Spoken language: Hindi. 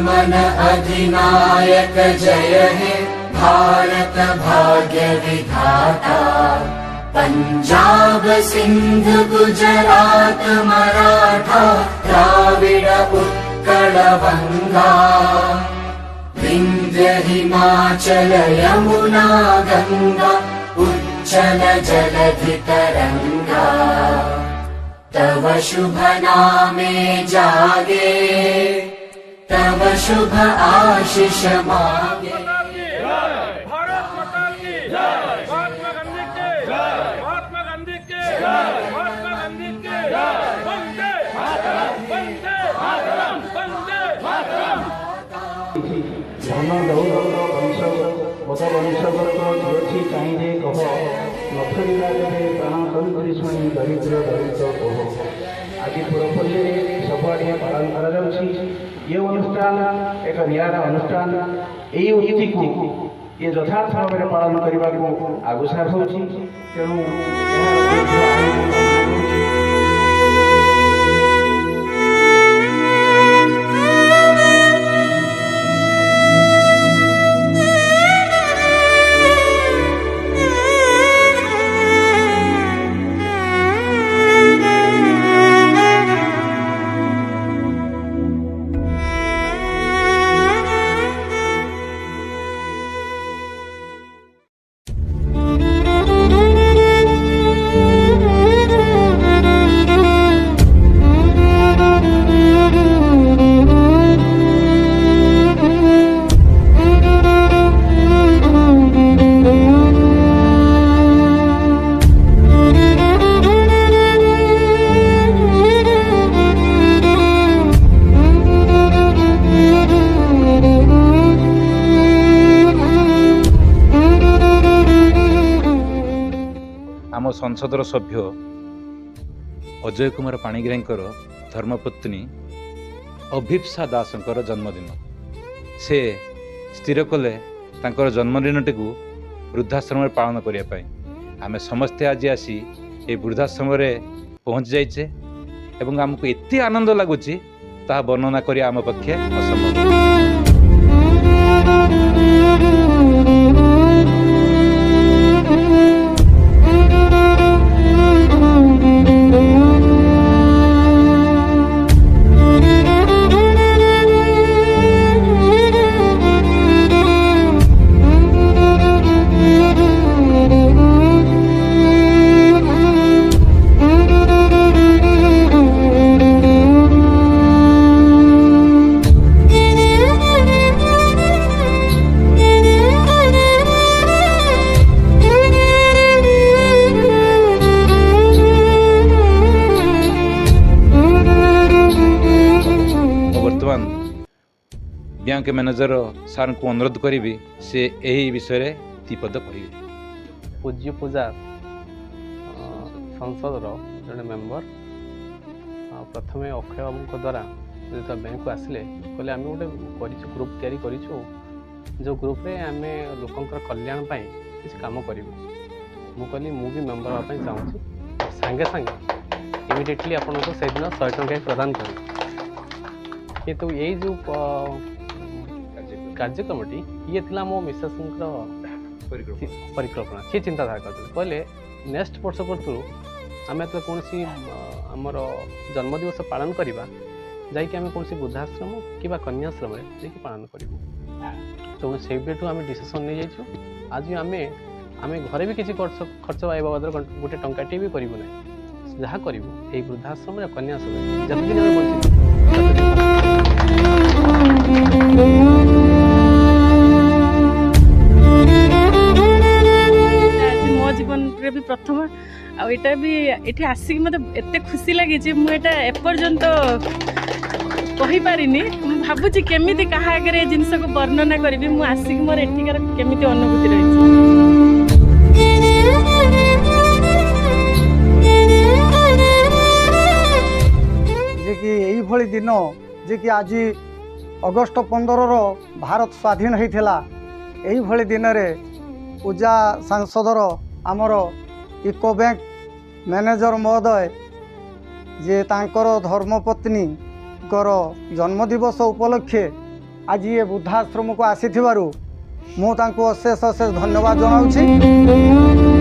मन अधिनायक जय हे भारत भाग्य विधाता। पंजाब सिंध गुजरात मराठा द्राविड उत्कल बंगा। विंध्य हिमाचल यमुना गंगा उच्चल जलधि तरंगा। तव शुभ नामे जागे तव शुभ आशीष मांगे। भारत माता की जय। महात्मा गांधी की जय। महात्मा गांधी की जय। महात्मा गांधी की जय। वंदे मातरम वंदे मातरम वंदे मातरम। धन दौलत वंश बद वंशगत झी चाहिए कह नथरिला जबे प्राण तंत्री शुणी दरिद्र दरिद्र कह। आज पुरपल्ली सबुआड़े पालन कर ये अनुष्ठान एक निराला अनुष्ठान। यही उक्ति को ये यथार्थ भाव में पालन करने को आगुसार हो तेणु आम संसदर सभ्य अजय कुमार पाणिग्राहींकर धर्मपत्नी अभिप्सा दासंकर जन्मदिन। से स्थिर कले तांकर जन्मदिनटी को वृद्धाश्रम पालन करने। आम समस्ते आज आसी ये वृद्धाश्रम पहुँच जाइचे एवं आमको एते आनंद लगुच ता वर्णना करी आम पक्षे असंभव। बैंक मैनेजर सार को अनुरोध करी से यही विषय दीपद कह। पूज्य पूजा संसद जड़े मेम्बर प्रथम अक्षय बाबू द्वारा जो बैंक को आसिले कहले आम गोटे ग्रुप तैयारी करूँ जो ग्रुप रे आम लोकंर कल्याण किसी काम करूँ। मु कहली मु भी मेम्बर हाँपाई चाहूँगी सांगे सांगे इमिडिएटली आपन को से दिन 100 टंका प्रदान कर। किंतु ये जो कार्यक्रमटी ये थिला मो मिसेस परिकल्पना सी चिंताधारा करते कहले नेक्स्ट वर्ष करूँ आम तो कौन सी आमर जन्मदिवस पालन करवा जाकि आम कौन वृद्धाश्रम कि कन्याश्रम जाकि पालन करूँ। तो से आम डिसीजन नहीं जाइए आज आम घरे भी किसी खर्च ए बाबद गोटे टंकाटे भी करूँ ना जहाँ करूँ ये वृद्धाश्रम कन्याश्रम जतदिन मो जीवन भी प्रथम आटा भी ये आसिक मत एत खुशी लगी मुझे एपर्यंत कही पारिनी भावुची केमिति कहा आगे जिनस को वर्णना करी मु आसिक मोर एठिकार केमिति अनुभूति रही। जे कि यही भली दिन जे कि आज अगस्ट 15 भारत स्वाधीन होता यही भली दिन रे पूजा सांसदर आमर इको बैंक मैनेजर महोदय जे तांकर धर्मपत्नी जन्मदिवस उपलक्षे आज ये वृद्धाश्रम को आसी मु तांको अशेष अशेष धन्यवाद जनाऊँ।